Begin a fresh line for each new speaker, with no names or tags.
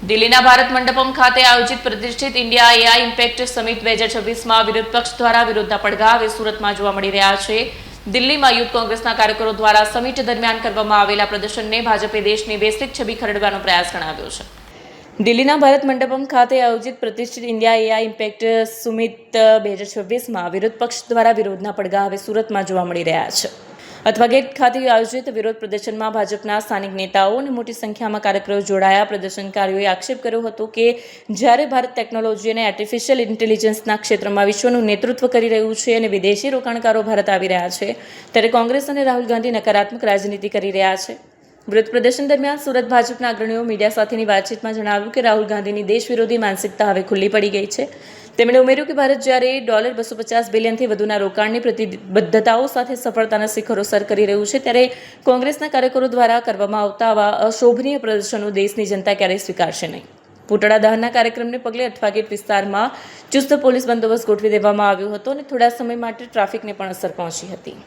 દિલ્હીના ભારત મંડપમ ખાતે આયોજિત પ્રતિષ્ઠિત ઇન્ડિયા એઆઈ ઇમ્પેક્ટ સમિટ 2026માં વિરોધ પક્ષ દ્વારા વિરોધના પડઘા હવે સુરતમાં જોવા મળી રહ્યા છે। દિલ્હીમાં યુથ કોંગ્રેસના કાર્યકરો દ્વારા સમિટ દરમિયાન કરવામાં આવેલા પ્રદર્શનને ભાજપે દેશની વૈશ્વિક છબી ખરડવાનો પ્રયાસ ગણાવ્યો છે। દિલ્હીના ભારત મંડપમ ખાતે આયોજિત પ્રતિષ્ઠિત ઇન્ડિયા એઆઈ ઇમ્પેક્ટ સમિટ 2026માં વિરોધ પક્ષ દ્વારા વિરોધના પડઘા હવે સુરતમાં જોવા મળી રહ્યા છે। અથવા ગેટ ખાતે આયોજિત વિરોધ પ્રદર્શનમાં ભાજપના સ્થાનિક નેતાઓ અને મોટી સંખ્યામાં કાર્યકરો જોડાયા। પ્રદર્શનકારીઓએ આક્ષેપ કર્યો હતો કે જ્યારે ભારત ટેકનોલોજી અને આર્ટિફિશિયલ ઇન્ટેલિજન્સના ક્ષેત્રમાં વિશ્વનું નેતૃત્વ કરી રહ્યું છે અને વિદેશી રોકાણકારો ભારત આવી રહ્યા છે, ત્યારે કોંગ્રેસ અને રાહુલ ગાંધી નકારાત્મક રાજનીતિ કરી રહ્યા છે। વિરોધ પ્રદર્શન દરમિયાન સુરત ભાજપના અગ્રણીઓ મીડિયા સાથેની વાતચીતમાં જણાવ્યું કે રાહુલ ગાંધીની દેશ વિરોધી માનસિકતા હવે ખુલ્લી પડી ગઈ છે। તેમણે ઉમેર્યું કે ભારત જ્યારે $250 બિલિયનથી વધુના રોકાણની પ્રતિબદ્ધતાઓ સાથે સફળતાના શિખરો સર કરી રહ્યું છે, ત્યારે કોંગ્રેસના કાર્યકરો દ્વારા કરવામાં આવતા આવા અશોભનીય પ્રદર્શનો દેશની જનતા ક્યારેય સ્વીકારશે નહીં। પૂતળા દહનના કાર્યક્રમને પગલે અઠવાગેટ વિસ્તારમાં ચુસ્ત પોલીસ બંદોબસ્ત ગોઠવી દેવામાં આવ્યો હતો અને થોડા સમય માટે ટ્રાફિકને પણ અસર પહોંચી હતી।